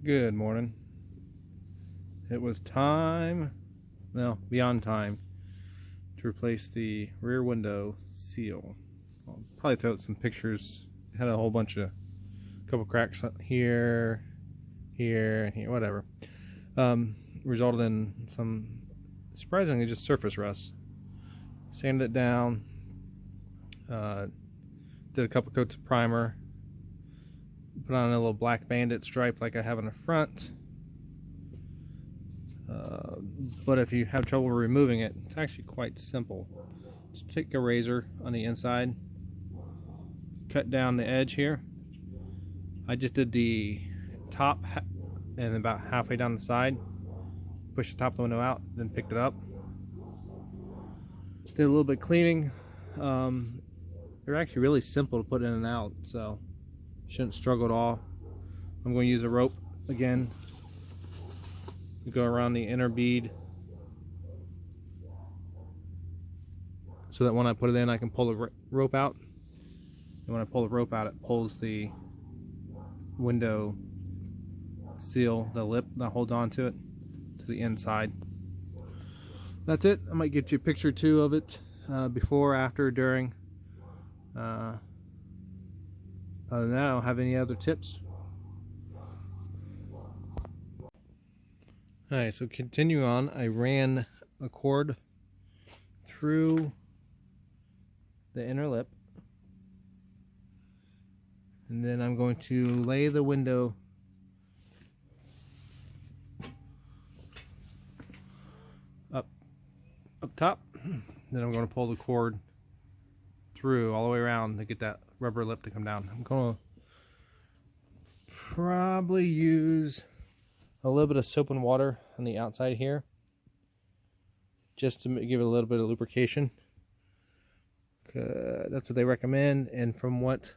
Good morning. It was time, well, beyond time, to replace the rear window seal. I'll probably throw out some pictures. It had a whole bunch of, couple cracks here, here, and here, whatever. Resulted in some surprisingly just surface rust. Sanded it down, did a couple coats of primer, put on a little black bandit stripe like I have in the front. But if you have trouble removing it, it's actually quite simple. Just take a razor on the inside, cut down the edge here. I just did the top and about halfway down the side, pushed the top of the window out, then picked it up. Did a little bit of cleaning. They're actually really simple to put in and out, so shouldn't struggle at all. I'm going to use a rope again to go around the inner bead so that when I put it in I can pull the rope out, and when I pull the rope out it pulls the window seal, the lip that holds onto it, to the inside. That's it. I might get you a picture or two of it, before, after, during. Other than that, I don't have any other tips. Alright, so continue on. I ran a cord through the inner lip, and then I'm going to lay the window up top. Then I'm going to pull the cord through all the way around to get that rubber lip to come down. I'm going to probably use a little bit of soap and water on the outside here, just to give it a little bit of lubrication. That's what they recommend, and from what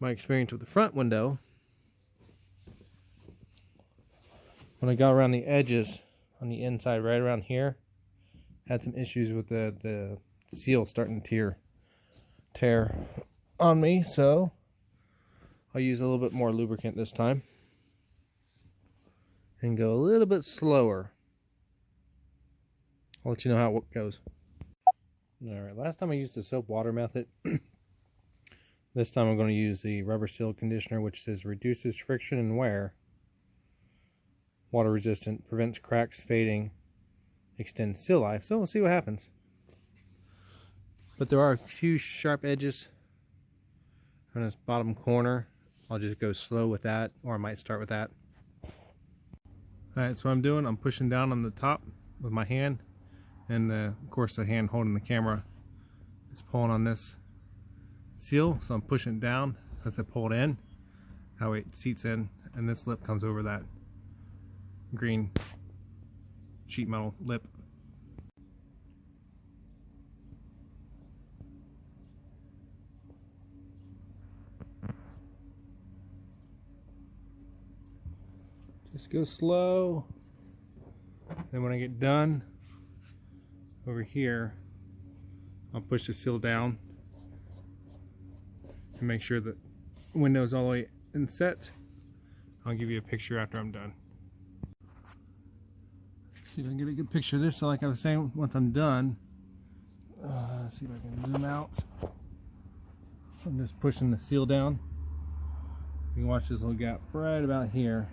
my experience with the front window, when I got around the edges on the inside, right around here, had some issues with the seal starting to tear on me, so I'll use a little bit more lubricant this time and go a little bit slower. I'll let you know how it goes. Alright, last time I used the soap water method. This time I'm going to use the rubber seal conditioner, which says reduces friction and wear, water resistant, prevents cracks, fading, extends seal life. So we'll see what happens. But there are a few sharp edges on this bottom corner. I'll just go slow with that, or I might start with that. Alright, so what I'm doing, I'm pushing down on the top with my hand, and of course the hand holding the camera is pulling on this seal, so I'm pushing it down as I pull it in. That way it seats in, and this lip comes over that green sheet metal lip. Just go slow. Then when I get done over here, I'll push the seal down and make sure that the window's all the way in set. I'll give you a picture after I'm done. See if I can get a good picture of this. So like I was saying, once I'm done, see if I can zoom out. I'm just pushing the seal down. You can watch this little gap right about here.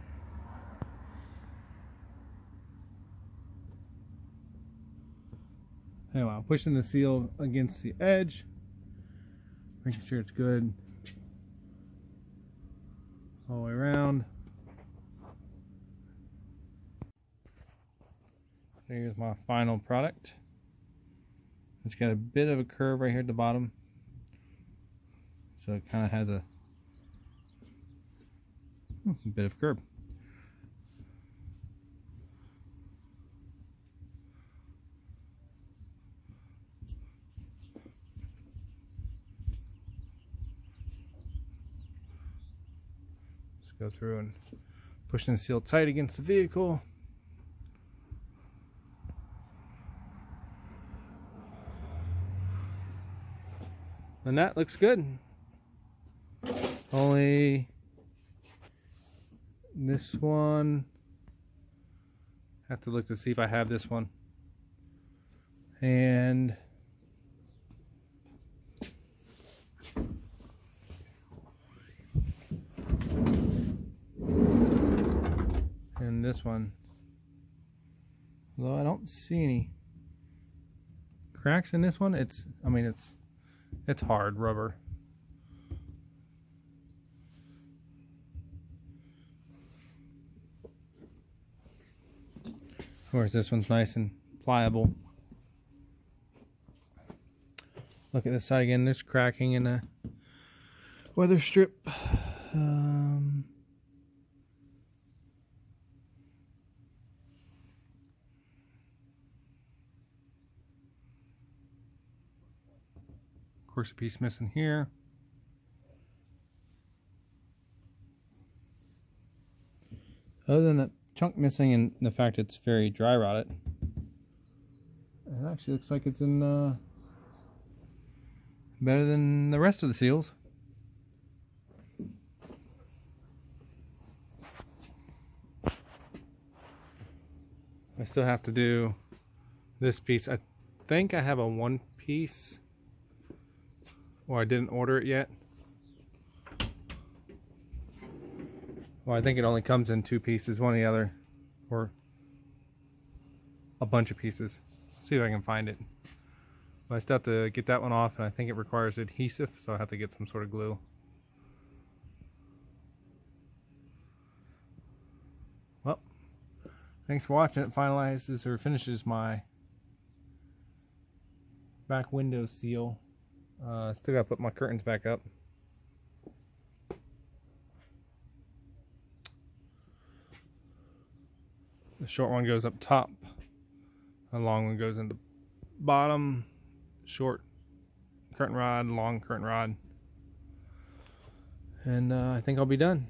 Anyway, I'm pushing the seal against the edge, making sure it's good all the way around. Here's my final product. It's got a bit of a curve right here at the bottom, so it kind of has a bit of curve. Go through and pushing the seal tight against the vehicle. And that looks good. Only This one, have to look to see if I have this one. And this one, although I don't see any cracks in this one. It's hard rubber. Of course, this one's nice and pliable. Look at this side again. There's cracking in the weather strip. Of course, a piece missing here. Other than the chunk missing and the fact it's very dry rotted, it actually looks like it's in better than the rest of the seals. I still have to do this piece. I think I have a one piece, or I didn't order it yet. Well, I think it only comes in two pieces, one or the other, or a bunch of pieces. See if I can find it. But I still have to get that one off, and I think it requires adhesive, so I have to get some sort of glue. Well, thanks for watching. It finalizes or finishes my back window seal. Still gotta put my curtains back up. The short one goes up top, the long one goes in the bottom. Short curtain rod, long curtain rod, and I think I'll be done.